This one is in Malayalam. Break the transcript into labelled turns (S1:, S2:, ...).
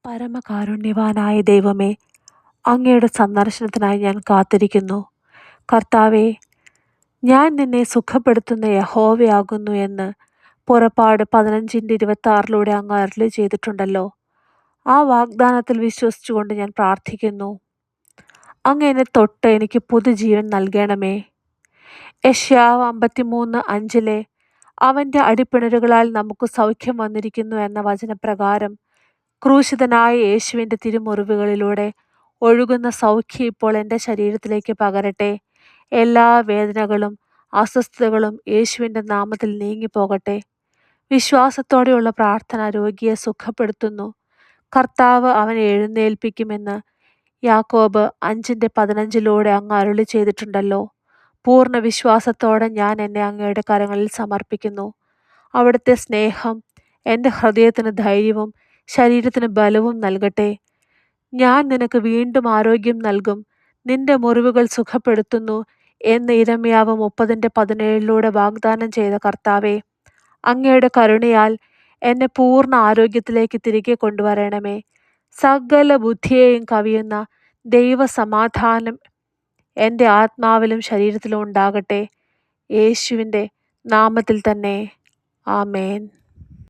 S1: പരമകാരുണ്യവാനായ ദൈവമേ, അങ്ങയുടെ സന്ദർശനത്തിനായി ഞാൻ കാത്തിരിക്കുന്നു. കർത്താവേ, ഞാൻ നിന്നെ സുഖപ്പെടുത്തുന്ന യഹോവയാകുന്നു എന്ന് പുറപ്പാട് 15:26 അങ്ങ് അരുളി ചെയ്തിട്ടുണ്ടല്ലോ. ആ വാഗ്ദാനത്തിൽ വിശ്വസിച്ചുകൊണ്ട് ഞാൻ പ്രാർത്ഥിക്കുന്നു. അങ്ങ് എന്നെ തൊട്ട് എനിക്ക് പുതുജീവൻ നൽകണമേ. യെശയ്യാവ് 53:5 അവൻ്റെ അടിപ്പിണരുകളാൽ നമുക്ക് സൗഖ്യം വന്നിരിക്കുന്നു എന്ന വചനപ്രകാരം ക്രൂശിതനായ യേശുവിൻ്റെ തിരുമുറിവുകളിലൂടെ ഒഴുകുന്ന സൗഖ്യം ഇപ്പോൾ എൻ്റെ ശരീരത്തിലേക്ക് പകരട്ടെ. എല്ലാ വേദനകളും അസ്വസ്ഥതകളും യേശുവിൻ്റെ നാമത്തിൽ നീങ്ങിപ്പോകട്ടെ. വിശ്വാസത്തോടെയുള്ള പ്രാർത്ഥന രോഗിയെ സുഖപ്പെടുത്തുന്നു. കർത്താവ് അവനെ എഴുന്നേൽപ്പിക്കുമെന്ന് യാക്കോബ് 5:15 അങ്ങ് അരുളി ചെയ്തിട്ടുണ്ടല്ലോ. പൂർണ്ണ വിശ്വാസത്തോടെ ഞാൻ എന്നെ അങ്ങയുടെ കരങ്ങളിൽ സമർപ്പിക്കുന്നു. അവിടുത്തെ സ്നേഹം എൻ്റെ ഹൃദയത്തിന് ധൈര്യവും ശരീരത്തിന് ബലവും നൽകട്ടെ. ഞാൻ നിനക്ക് വീണ്ടും ആരോഗ്യം നൽകും, നിന്റെ മുറിവുകൾ സുഖപ്പെടുത്തുന്നു എന്ന് യിരെമ്യാവ് 30:17 വാഗ്ദാനം ചെയ്ത കർത്താവേ, അങ്ങയുടെ കരുണയാൽ എന്നെ പൂർണ്ണ ആരോഗ്യത്തിലേക്ക് തിരികെ കൊണ്ടുവരണമേ. സകല ബുദ്ധിയെയും കവിയുന്ന ദൈവസമാധാനം എൻ്റെ ആത്മാവിലും ശരീരത്തിലും ഉണ്ടാകട്ടെ. യേശുവിൻ്റെ നാമത്തിൽ തന്നെ. ആമേൻ.